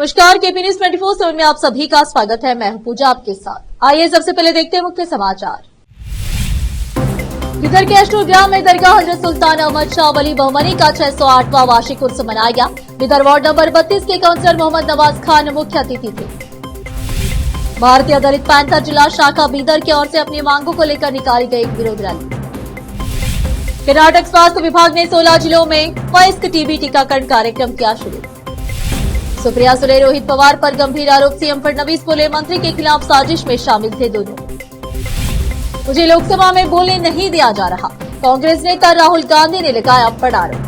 नमस्कार, KP news 24/7 में आप सभी का स्वागत है। मैं हूं पूजा आपके साथ। आइए सबसे पहले देखते हैं मुख्य समाचार। इधर के अष्टूर ग्राम में दरगाह हजरत सुल्तान अहमद शाह वली बहमनी का 608वां वार्षिक उर्स मनाया गया। इधर वार्ड नंबर 32 के काउंसलर मोहम्मद नवाज खान मुख्य अतिथि थे। भारतीय दलित पैंथर जिला शाखा बीदर की ओर से अपनी मांगों को लेकर निकाली गई एक विरोध रैली। कर्नाटक स्वास्थ्य विभाग ने 16 जिलों में वयस्क टीबी टीकाकरण कार्यक्रम किया शुरू। सुप्रिया सुले रोहित पवार पर गंभीर आरोप, सीएम फडणवीस बोले मंत्री के खिलाफ साजिश में शामिल थे दोनों। मुझे लोकसभा में बोलने नहीं दिया जा रहा, कांग्रेस नेता राहुल गांधी ने लगाया बड़ा आरोप।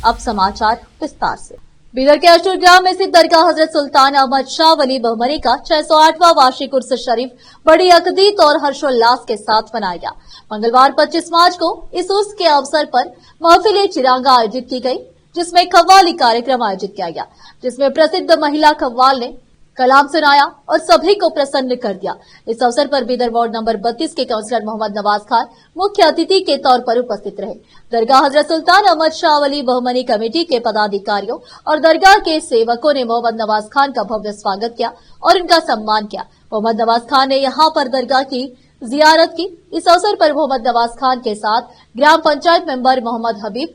अब समाचार विस्तार से। बीदर के अष्टूर ग्राम में स्थित दरगाह हजरत सुल्तान अहमद शाह वली बहमनी का 608वां वार्षिक उर्स शरीफ बड़ी अकदीत और हर्षोल्लास के साथ मनाया गया। मंगलवार 25 मार्च को इस उर्स के अवसर पर महफिल चिरांगा आयोजित की गई, जिसमें कव्वाली कार्यक्रम आयोजित किया गया, जिसमें प्रसिद्ध महिला कव्वाल ने कलाम सुनाया और सभी को प्रसन्न कर दिया। इस अवसर पर बीदर वार्ड नंबर 32 के काउंसलर मोहम्मद नवाज खान मुख्य अतिथि के तौर पर उपस्थित रहे। दरगाह हजरत सुल्तान अहमद शाह वली बहमनी कमेटी के पदाधिकारियों और दरगाह के सेवकों ने मोहम्मद नवाज खान का भव्य स्वागत किया और उनका सम्मान किया। मोहम्मद नवाज खान ने यहाँ पर दरगाह की जियारत की। इस अवसर पर मोहम्मद नवाज खान के साथ ग्राम पंचायत मेंबर मोहम्मद हबीब,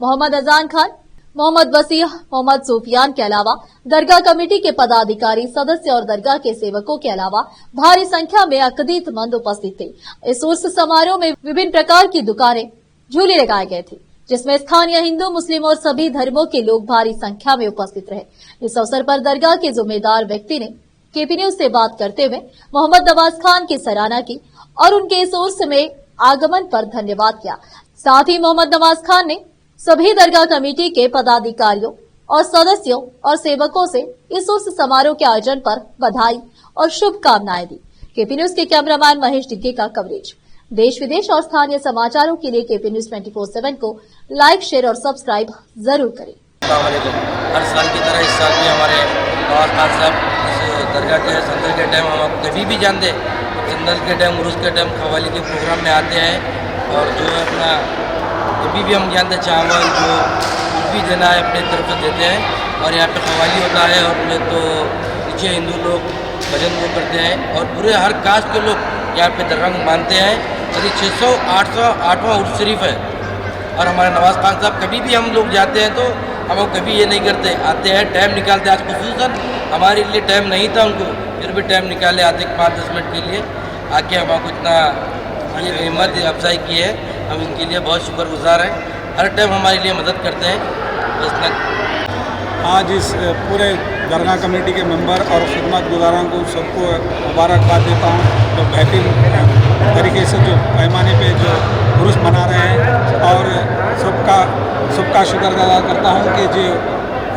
मोहम्मद अजान खान, मोहम्मद वसीह, मोहम्मद सूफियान के अलावा दरगाह कमेटी के पदाधिकारी, सदस्य और दरगाह के सेवकों के अलावा भारी संख्या में अक़दीतमंद उपस्थित थे। इस उर्स समारोह में विभिन्न प्रकार की दुकानें, झूले लगाए गए थे, जिसमें स्थानीय हिंदू, मुस्लिम और सभी धर्मों के लोग भारी संख्या में उपस्थित रहे। इस अवसर पर दरगाह के जिम्मेदार व्यक्ति ने केपी न्यूज से बात करते हुए मोहम्मद नवाज खान की सराहना की और उनके इस उर्स में आगमन पर धन्यवाद किया। साथ ही मोहम्मद नवाज खान ने सभी दरगाह कमेटी के पदाधिकारियों और सदस्यों और सेवकों से इस उर्स समारोह के आयोजन पर बधाई और शुभकामनाएं दी। केपी न्यूज के कैमरामैन महेश डिग्गे का कवरेज। देश विदेश और स्थानीय समाचारों के लिए केपी न्यूज 24/7 को लाइक, शेयर और सब्सक्राइब जरूर करें। हर साल की तरह इस साल भी हमारे नवाज खान साहब इस दरगाह के संदल के टाइम हम कभी भी जानते संदल के टाइम, उर्स के टाइम कव्वाली के प्रोग्राम में आते हैं और जो है अपना कभी भी हम जानते चावल जो कुछ भी देना है अपने तरफ से देते हैं। और यहाँ पे कव्वाली होता है और तो नीचे हिंदू लोग भजन वो करते हैं और पूरे हर कास्ट के लोग यहाँ पे दरगाह मानते हैं। और ये 608वां उर्स शरीफ है और हमारे नवाज खान साहब कभी भी हम लोग जाते हैं तो हम कभी ये नहीं करते, आते हैं टाइम निकालते। आज खुसूसन हमारे लिए टाइम नहीं था, उनको फिर भी टाइम निकाले आते 5-10 मिनट के लिए आके हमको इतना ये हिम्मत अफजाई की है। हम इनके लिए बहुत शुक्रगुजार हैं, हर टाइम हमारे लिए मदद करते हैं। आज इस पूरे दरगाह कमेटी के मेंबर और खिदमत गुजारों को सबको मुबारकबाद देता हूँ। तो बेहतरीन तरीके से जो पैमाने पे जो उर्स मना रहे हैं और सबका शुक्र अदा करता हूँ कि जो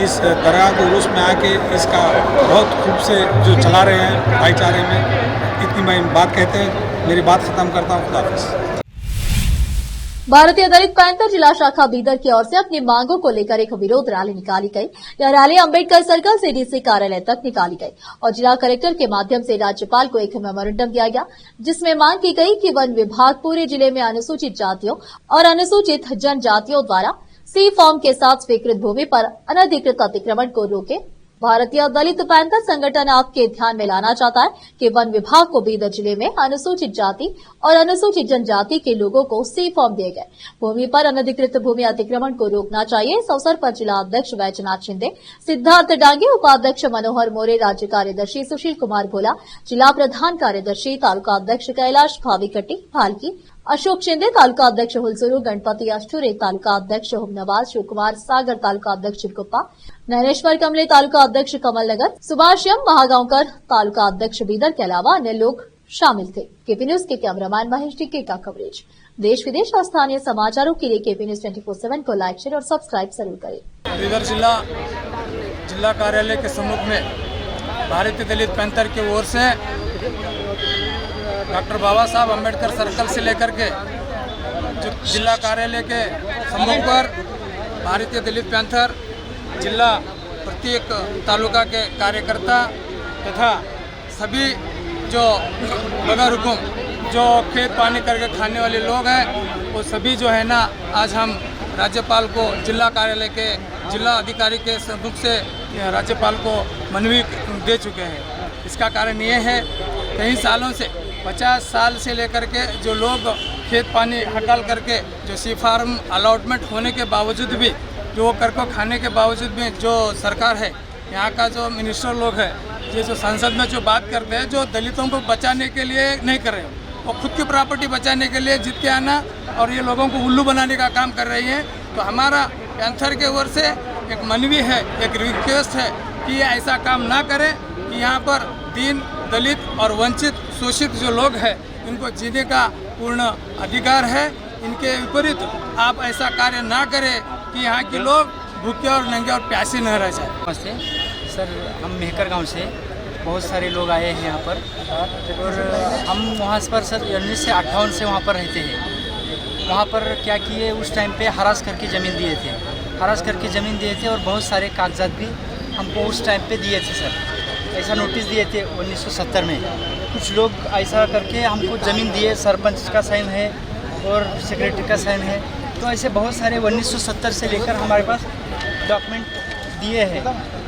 इस दरगाह को उर्स में आके इसका बहुत खूब से जो चला रहे हैं भाईचारे में। इतनी मैं बात कहते हैं मेरी बात खत्म करता हूँ। खुदा हाफिज़। भारतीय दलित पैंथर जिला शाखा बीदर की ओर से अपनी मांगों को लेकर एक विरोध रैली निकाली गई। यह रैली अंबेडकर सर्कल से डीसी कार्यालय तक निकाली गई और जिला कलेक्टर के माध्यम से राज्यपाल को एक मेमोरेंडम दिया गया, जिसमें मांग की गई कि वन विभाग पूरे जिले में अनुसूचित जातियों और अनुसूचित जनजातियों द्वारा सी फॉर्म के साथ स्वीकृत भूमि पर अनधिकृत अतिक्रमण को रोके। भारतीय दलित पैंथर संगठन आपके ध्यान में लाना चाहता है कि वन विभाग को बीदर जिले में अनुसूचित जाति और अनुसूचित जनजाति के लोगों को सी फॉर्म दिए गए भूमि पर अनधिकृत भूमि अतिक्रमण को रोकना चाहिए। इस अवसर पर जिला अध्यक्ष वैजनाथ शिंदे, सिद्धार्थ डांगे, उपाध्यक्ष मनोहर मोरे, राज्य कार्यदर्शी सुशील कुमार भोला, जिला प्रधान कार्यदर्शी तालुका अध्यक्ष कैलाश भाविकट्टी भालकी, अशोक शिंदे, तालुका अध्यक्ष हुलसुरु, गणपति अष्टुरे, तालुका अध्यक्ष हुमनवाज, शिवकुमार सागर, तालुका अध्यक्ष चिरकुप्पा, नैनेश्वर कमले, तालुका अध्यक्ष कमल नगर, सुभाषयम महागांवकर, तालुका अध्यक्ष बीदर के अलावा अन्य लोग शामिल थे। केपी न्यूज के कैमरामैन महेश टिक्के का कवरेज। देश विदेश और स्थानीय समाचारों के लिए केपी न्यूज 24/7 को लाइक, शेयर और सब्सक्राइब जरूर करें। बीदर जिला कार्यालय के सम्मुख में भारतीय दलित पैंथर की ओर से डॉक्टर बाबा साहब अम्बेडकर सर्कल से लेकर के जो जिला कार्यालय के सम्मुख पर भारतीय दलित पैंथर जिला प्रत्येक तालुका के कार्यकर्ता तथा सभी जो बगैर हुकुम जो खेत पानी करके खाने वाले लोग हैं वो सभी जो है ना आज हम राज्यपाल को जिला कार्यालय के जिला अधिकारी के सम्मुख से राज्यपाल को मनवी दे चुके हैं। इसका कारण ये है कई सालों से 50 साल से लेकर के जो लोग खेत पानी हड़ताल करके जो सी फार्म अलॉटमेंट होने के बावजूद भी जो वो कर को खाने के बावजूद भी जो सरकार है यहाँ का जो मिनिस्टर लोग है ये जो संसद में जो बात करते हैं जो दलितों को बचाने के लिए नहीं कर रहे हैं, वो खुद की प्रॉपर्टी बचाने के लिए जीत के आना और ये लोगों को उल्लू बनाने का काम कर रही है। तो हमारा पैंथर के ओर से एक मनवी है, एक रिक्वेस्ट है कि ये ऐसा काम ना करें कि यहाँ पर दीन दलित और वंचित शोषित जो लोग हैं इनको जीने का पूर्ण अधिकार है। इनके विपरीत आप ऐसा कार्य ना करें कि यहाँ के लोग भूखे और नंगे और प्यासे न रह जाए। नमस्ते सर, हम मेहकर गांव से बहुत सारे लोग आए हैं यहाँ पर और हम वहाँ पर सर 19 से 58 से वहाँ पर रहते हैं। वहाँ पर क्या किए उस टाइम पे हरास करके ज़मीन दिए थे, हरास करके ज़मीन दिए थे और बहुत सारे कागजात भी हमको उस टाइम पे दिए थे सर। ऐसा नोटिस दिए थे 1970 में। कुछ लोग ऐसा करके हमको ज़मीन दिए, सरपंच का साइन है और सेक्रेटरी का साइन है। तो ऐसे बहुत सारे 1970 से लेकर हमारे पास डॉक्यूमेंट दिए हैं।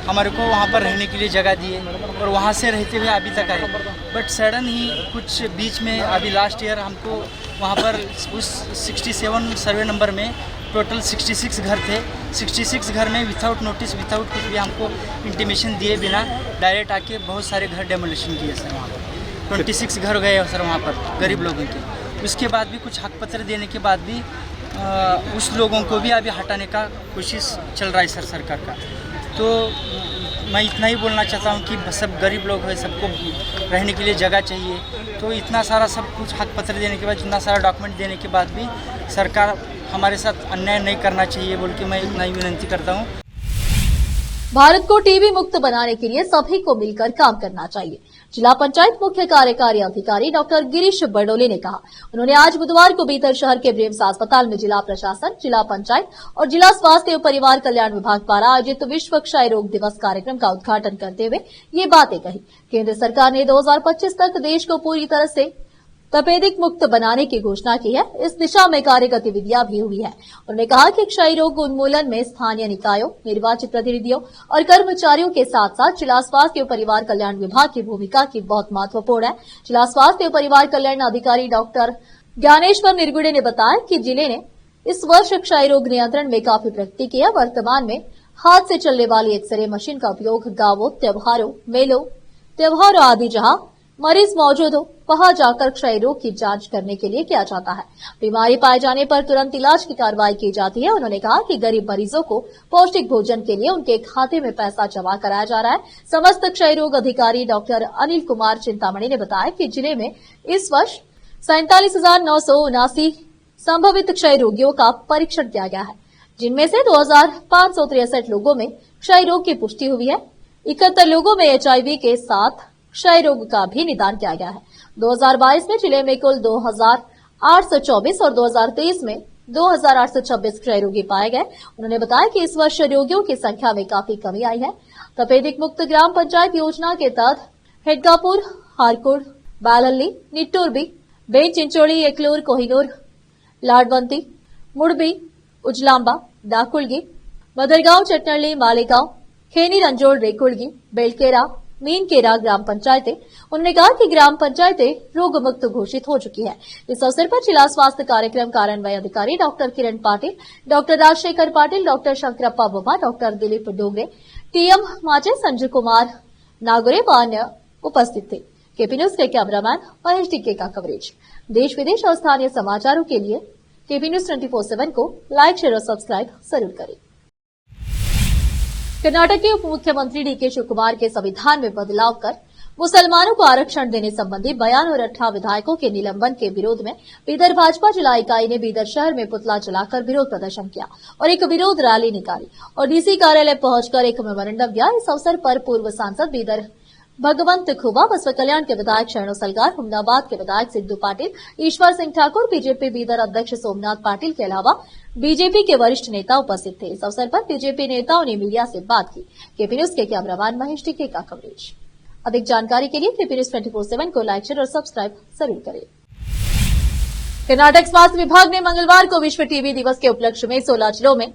हमारे को वहाँ पर रहने के लिए जगह दिए और वहाँ से रहते हुए अभी तक आए। बट सडन ही कुछ बीच में अभी लास्ट ईयर हमको वहाँ पर उस 67 सर्वे नंबर में टोटल 66 घर थे। 66 घर में विथआउट नोटिस विथआउट कुछ भी हमको इंटीमेशन दिए बिना डायरेक्ट आके बहुत सारे घर डेमोलिशन किए सर। वहाँ पर 26 घर गए सर वहाँ पर गरीब लोगों के। उसके बाद भी कुछ हक पत्र देने के बाद भी उस लोगों को भी अभी हटाने का कोशिश चल रहा है सर सरकार का। तो मैं इतना ही बोलना चाहता हूँ कि सब गरीब लोग हैं, सबको रहने के लिए जगह चाहिए। तो इतना सारा सब कुछ हक पत्र देने के बाद, इतना सारा डॉक्यूमेंट देने के बाद भी सरकार हमारे साथ अन्याय नहीं करना चाहिए बोल के मैं इतना ही विनती करता हूँ। भारत को टीबी मुक्त बनाने के लिए सभी को मिलकर काम करना चाहिए, जिला पंचायत मुख्य कार्यकारी अधिकारी डॉक्टर गिरीश बडोले ने कहा। उन्होंने आज बुधवार को बीदर शहर के ब्रेम्स अस्पताल में जिला प्रशासन, जिला पंचायत और जिला स्वास्थ्य एवं परिवार कल्याण विभाग द्वारा आयोजित विश्व क्षय रोग दिवस कार्यक्रम का उद्घाटन करते हुए ये बातें कही। केंद्र सरकार ने 2025 तक देश को पूरी तरह से तपेदिक मुक्त बनाने की घोषणा की है। इस दिशा में कार्य गतिविधियां भी हुई है। उन्होंने कहा कि क्षय रोग उन्मूलन में स्थानीय निकायों, निर्वाचित प्रतिनिधियों और कर्मचारियों के साथ साथ जिला स्वास्थ्य एवं परिवार कल्याण विभाग की भूमिका की बहुत महत्वपूर्ण है। जिला स्वास्थ्य एवं परिवार कल्याण अधिकारी डॉक्टर ज्ञानेश्वर निर्गुड़े ने बताया कि जिले ने इस वर्ष क्षय रोग नियंत्रण में काफी प्रगति की है। वर्तमान में हाथ से चलने वाली एक्सरे मशीन का उपयोग गांवों, त्योहारों, मेलों, त्योहारों आदि जहां मरीज मौजूद हो वहां जाकर क्षय रोग की जांच करने के लिए किया जाता है। बीमारी पाए जाने पर तुरंत इलाज की कार्रवाई की जाती है। उन्होंने कहा कि गरीब मरीजों को पौष्टिक भोजन के लिए उनके खाते में पैसा जमा कराया जा रहा है। समस्त क्षय रोग अधिकारी डॉक्टर अनिल कुमार चिंतामणि ने बताया कि जिले में इस वर्ष 47,979 संभावित क्षय रोगियों का परीक्षण किया गया है, जिनमें से 2,563 लोगों में क्षय रोग की पुष्टि हुई है। 71 लोगों में HIV के साथ क्षय रोग का भी निदान किया गया है। 2022 में जिले में कुल 2,824 और 2023 में 2,826 क्षय रोगी पाए गए। उन्होंने बताया कि इस वर्ष रोगियों की संख्या में काफी कमी आई है। तपेदिक मुक्त ग्राम पंचायत योजना के तहत हेडगापुर, हारकुड़, बालहल्ली, निट्टूरबी, बेन चिंचोड़ी, एकलूर, कोहिनूर, लाडवंती, मुड़बी, उजलांबा, डाकुलगी, मदरगांव, चटनಳ್ಳಿ, मालेगांव, खेनी, रंजोड़, रेकुड़गी, बेलकेरा, मीनकेरा ग्राम पंचायतें। उन्होंने कहा कि ग्राम पंचायतें रोग मुक्त घोषित हो चुकी है। इस अवसर पर जिला स्वास्थ्य कार्यक्रम कार्यान्वयन अधिकारी doctor Kiran Patil, doctor Rajashekhar Patil, doctor Shankarappa Buma, doctor Dilip Dogre, TM Mache, Sanjay Kumar Nagure व अन्य उपस्थित थे। केपी न्यूज के कैमरामैन महेश टिक्के का कवरेज। देश विदेश और स्थानीय समाचारों के लिए केपी न्यूज 24/7 को लाइक, शेयर और सब्सक्राइब जरूर करें। कर्नाटक के उप मुख्यमंत्री डीके शिवकुमार के संविधान में बदलाव कर मुसलमानों को आरक्षण देने संबंधी बयान और 18 विधायकों के निलंबन के विरोध में बीदर भाजपा जिला इकाई ने बीदर शहर में पुतला जलाकर विरोध प्रदर्शन किया और एक विरोध रैली निकाली और डीसी कार्यालय पहुंचकर एक मेमोरेंडम दिया। इस अवसर पर पूर्व सांसद बीदर भगवंत खुबा, बसवा कल्याण के विधायक शरणो सलगार, हुमनाबाद के विधायक सिद्धू पाटिल, ईश्वर सिंह ठाकुर, बीजेपी बीदर अध्यक्ष सोमनाथ पाटिल के अलावा बीजेपी के वरिष्ठ नेता उपस्थित थे। इस अवसर पर बीजेपी नेताओं ने मीडिया से बात की। केपी न्यूज के कैमरामैन महेश टिक्के का कवरेज। अधिक जानकारी के लिए केपी न्यूज 24/7 को लाइक, शेयर और सब्सक्राइब जरूर करें। कर्नाटक स्वास्थ्य विभाग ने मंगलवार को विश्व टीबी दिवस के उपलक्ष्य में 16 जिलों में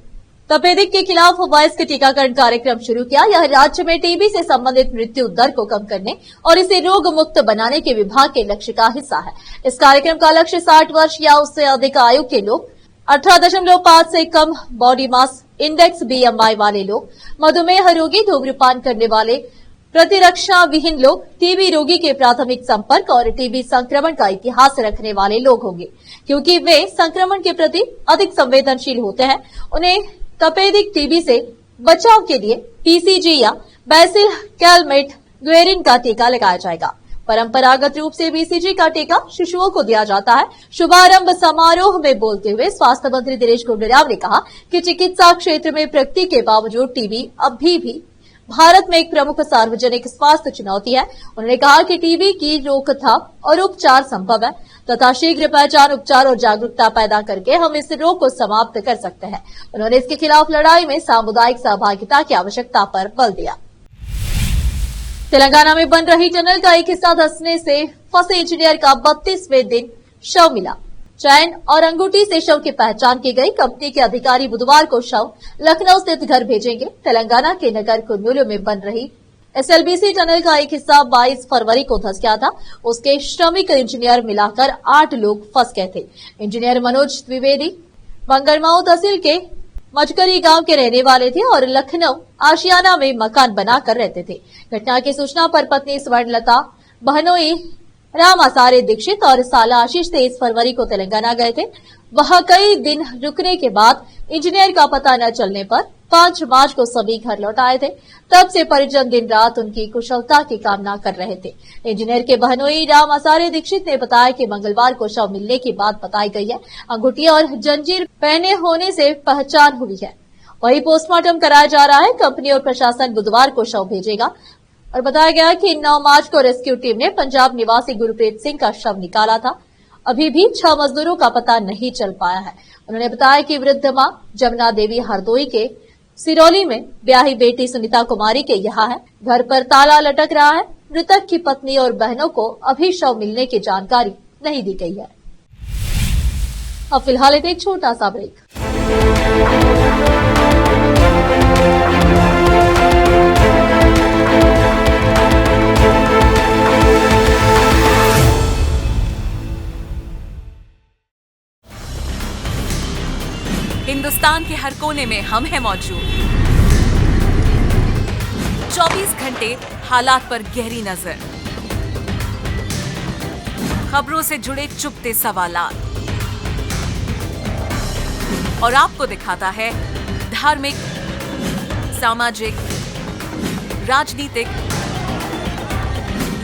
तपेदिक के खिलाफ वयस्क टीकाकरण कार्यक्रम शुरू किया। यह राज्य में टीबी से संबंधित मृत्यु दर को कम करने और इसे रोग मुक्त बनाने के विभाग के लक्ष्य का हिस्सा है। इस कार्यक्रम का लक्ष्य 60 वर्ष या उससे अधिक आयु के लोग, 18.5 से कम बॉडी मास इंडेक्स BMI वाले लोग, मधुमेह रोगी, धूम्रपान करने वाले, प्रतिरक्षा विहीन लोग, टीबी रोगी के प्राथमिक संपर्क और टीबी संक्रमण का इतिहास रखने वाले लोग होंगे। क्योंकि वे संक्रमण के प्रति अधिक संवेदनशील होते हैं, उन्हें तपेदिक टीबी से बचाव के लिए PCG या बैसिल कैलमेट ग्वेरिन का टीका लगाया जाएगा। परंपरागत रूप से BCG का टीका शिशुओं को दिया जाता है। शुभारंभ समारोह में बोलते हुए स्वास्थ्य मंत्री दिनेश गुंडूराव ने कहा कि चिकित्सा क्षेत्र में प्रगति के बावजूद टीबी अभी भी भारत में एक प्रमुख सार्वजनिक स्वास्थ्य चुनौती है। उन्होंने कहा कि टीबी की रोकथाम और उपचार संभव है तथा शीघ्र पहचान, उपचार और जागरूकता पैदा करके हम इस रोग को समाप्त कर सकते हैं। उन्होंने इसके खिलाफ लड़ाई में सामुदायिक सहभागिता की आवश्यकता पर बल दिया। तेलंगाना में बन रही टनल का एक हिस्सा धंसने से फंसे इंजीनियर का 32वें दिन शव मिला। चैन और अंगूठी से शव की पहचान की गई। कंपनी के अधिकारी बुधवार को शव लखनऊ स्थित घर भेजेंगे। तेलंगाना के नगर कुर्नूल में बन रही SLBC टनल का एक हिस्सा 22 फरवरी को धंस गया था। उसके श्रमिक इंजीनियर मिलाकर 8 लोग फंस गए थे। इंजीनियर मनोज द्विवेदी बंगरमाऊ तहसील के मचकरी गांव के रहने वाले थे और लखनऊ आशियाना में मकान बनाकर रहते थे। घटना की सूचना पर पत्नी स्वर्णलता, बहनोई राम आसारे दीक्षित और साला आशीष 23 फरवरी को तेलंगाना गए थे। वहां कई दिन रुकने के बाद इंजीनियर का पता न चलने पर 5 मार्च को सभी घर लौट आए थे। तब से परिजन दिन रात उनकी कुशलता की कामना कर रहे थे। इंजीनियर के बहनोई राम आसारे दीक्षित ने बताया कि मंगलवार को शव मिलने की बात बताई गई है। अंगूठी और जंजीर पहने होने से पहचान हुई है। वही पोस्टमार्टम कराया जा रहा है। कंपनी और प्रशासन बुधवार को शव भेजेगा और बताया गया कि 9 मार्च को रेस्क्यू टीम ने पंजाब निवासी गुरप्रीत सिंह का शव निकाला था। अभी भी 6 मजदूरों का पता नहीं चल पाया है। उन्होंने बताया कि वृद्ध मां जमुना देवी हरदोई के सिरौली में ब्याही बेटी सुनीता कुमारी के यहाँ है। घर पर ताला लटक रहा है। मृतक की पत्नी और बहनों को अभी शव मिलने की जानकारी नहीं दी गई है। अब फिलहाल एक छोटा सा ब्रेक। हिंदुस्तान के हर कोने में हम हैं मौजूद। 24 घंटे हालात पर गहरी नजर, खबरों से जुड़े चुपते सवालात और आपको दिखाता है धार्मिक, सामाजिक, राजनीतिक,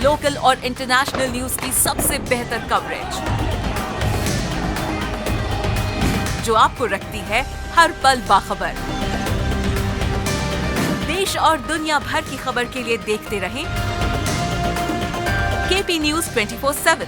लोकल और इंटरनेशनल न्यूज की सबसे बेहतर कवरेज जो आपको रखती है हर पल बाखबर। देश और दुनिया भर की खबर के लिए देखते रहें KP news 24/7।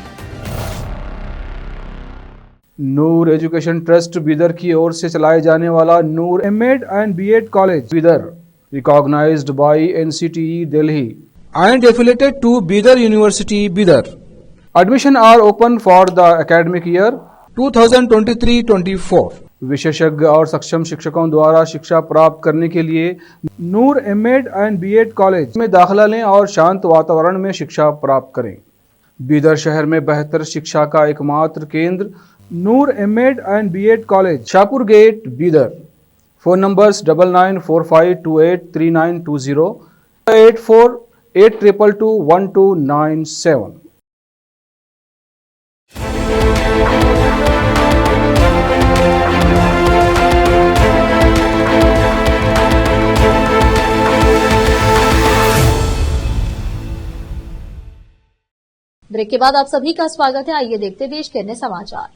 Noor education trust Bidar की ओर से चलाए जाने वाला Noor MEd and BEd college Bidar, recognised by NCTE Delhi and affiliated to Bidar University, Bidar. Admission are open for the academic year 2023-24. विशेषज्ञ और सक्षम शिक्षकों द्वारा शिक्षा प्राप्त करने के लिए नूर एमएड एंड बीएड कॉलेज में दाखिला लें और शांत वातावरण में शिक्षा प्राप्त करें। बीदर शहर में बेहतर शिक्षा का एकमात्र केंद्र Noor MEd and BEd college, Shahpur gate, Bidar. Phone numbers 9945283920, 8482221297। Break के बाद आप सभी का स्वागत है। आइए देखते देश के अन्य समाचार।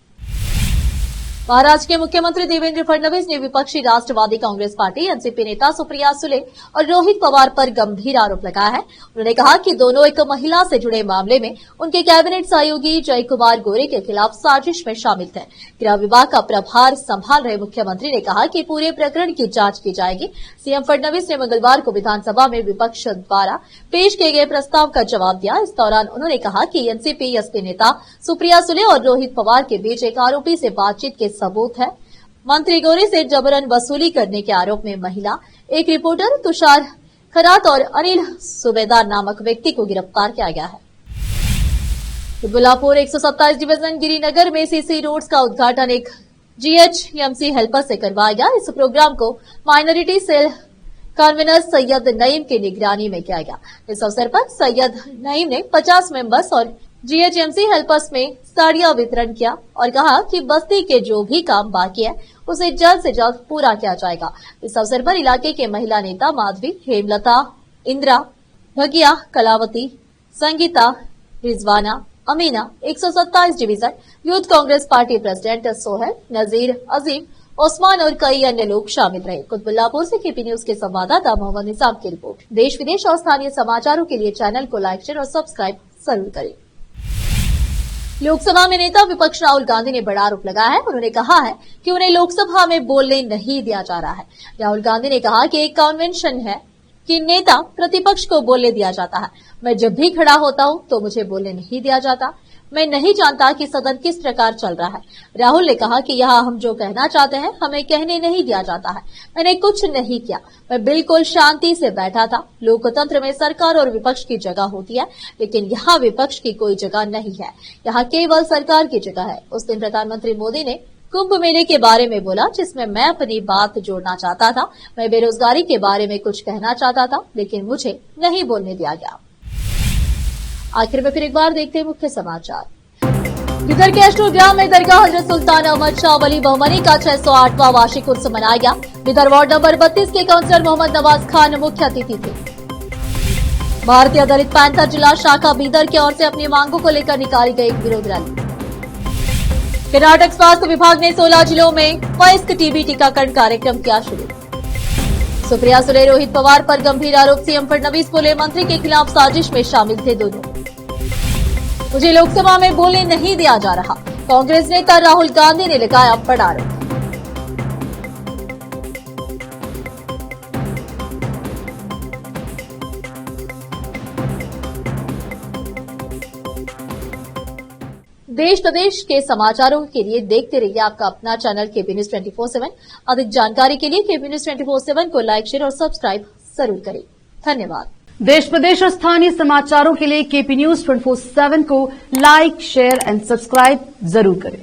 महाराष्ट्र के मुख्यमंत्री देवेंद्र फडणवीस ने विपक्षी राष्ट्रवादी कांग्रेस पार्टी एनसीपी नेता सुप्रिया सुले और रोहित पवार पर गंभीर आरोप लगाया है। उन्होंने कहा कि दोनों एक महिला से जुड़े मामले में उनके कैबिनेट सहयोगी जय कुमार गोरे के खिलाफ साजिश में शामिल थे। गृह विभाग का प्रभार संभाल रहे मुख्यमंत्री ने कहा कि पूरे प्रकरण की जांच की जाएगी। सीएम फडणवीस ने मंगलवार को विधानसभा में विपक्ष द्वारा पेश किए गए प्रस्ताव का जवाब दिया। इस दौरान उन्होंने कहा कि एनसीपी एसपी नेता सुप्रिया सुले और रोहित पवार के बीच एक आरोपी से बातचीत के सबूत है। मंत्री गोरे से जबरन वसूली करने के आरोप में महिला, एक रिपोर्टर तुषार खरात और अनिल सूबेदार नामक व्यक्ति को गिरफ्तार किया गया है। कुतबुल्लापुर 127 डिवीजन गिरिनगर में सीसी रोड्स का उद्घाटन एक जीएचएमसी हेल्पर से करवाया गया। इस प्रोग्राम को minority cell convenor Syed Naeem की निगरानी में किया गया। इस अवसर पर सैयद नईम ने 50 मेंबर्स और जीएचएमसी हेल्पर्स में साड़ियां वितरण किया और कहा कि बस्ती के जो भी काम बाकी है उसे जल्द से जल्द पूरा किया जाएगा। इस अवसर पर इलाके के महिला नेता Madhavi, Hemlata, Indira, Bhagiya, Kalavati, Sangeeta, Rizwana, Amina, 127 division youth Congress party president Sohail, Nazir, Azeem, Osman और कई अन्य लोग शामिल रहे। कुतबुल्लापुर से केपी न्यूज के संवाददाता मोहम्मद निजाम की रिपोर्ट। देश विदेश और स्थानीय समाचारों के लिए चैनल को लाइक, शेयर और सब्सक्राइब जरूर करें। लोकसभा में नेता विपक्ष राहुल गांधी ने बड़ा आरोप लगाया है। उन्होंने कहा है कि उन्हें लोकसभा में बोलने नहीं दिया जा रहा है। राहुल गांधी ने कहा कि एक कन्वेंशन है कि नेता प्रतिपक्ष को बोलने दिया जाता है। मैं जब भी खड़ा होता हूं तो मुझे बोलने नहीं दिया जाता। मैं नहीं जानता कि सदन किस प्रकार चल रहा है। राहुल ने कहा कि यहाँ हम जो कहना चाहते हैं हमें कहने नहीं दिया जाता है। मैंने कुछ नहीं किया, मैं बिल्कुल शांति से बैठा था। लोकतंत्र में सरकार और विपक्ष की जगह होती है, लेकिन यहाँ विपक्ष की कोई जगह नहीं है, यहाँ केवल सरकार की जगह है। उस दिन प्रधानमंत्री मोदी ने कुंभ मेले के बारे में बोला, जिसमें मैं अपनी बात जोड़ना चाहता था। मैं बेरोजगारी के बारे में कुछ कहना चाहता था, लेकिन मुझे नहीं बोलने दिया गया। आखिर में फिर एक बार देखते हैं मुख्य समाचार। बिदर के अष्टोग्राम में दरगाह हजरत सुल्तान अहमद शाह वली बहमनी का 608वां वार्षिक उर्स मनाया गया। बिदर वार्ड नंबर 32 के काउंसलर मोहम्मद नवाज खान मुख्य अतिथि थे। भारतीय दलित पैंथर जिला शाखा बीदर की ओर से अपनी मांगों को लेकर निकाली गई विरोध रैली। कर्नाटक स्वास्थ्य विभाग ने 16 जिलों में वयस्क टीबी टीकाकरण कार्यक्रम किया शुरू। सुप्रिया सुले, रोहित पवार पर गंभीर आरोप। सीएम फडणवीस बोले, मंत्री के खिलाफ साजिश में शामिल थे दोनों। मुझे लोकसभा में बोलने नहीं दिया जा रहा। कांग्रेस नेता राहुल गांधी ने लगाया बड़ा आरोप। देश प्रदेश के समाचारों के लिए देखते रहिए आपका अपना चैनल केपी न्यूज 24/7। अधिक जानकारी के लिए केपी न्यूज 24/7 को लाइक, शेयर और सब्सक्राइब जरूर करें। धन्यवाद। देश प्रदेश और स्थानीय समाचारों के लिए केपी न्यूज 24/7 को लाइक, शेयर एंड सब्सक्राइब जरूर करें।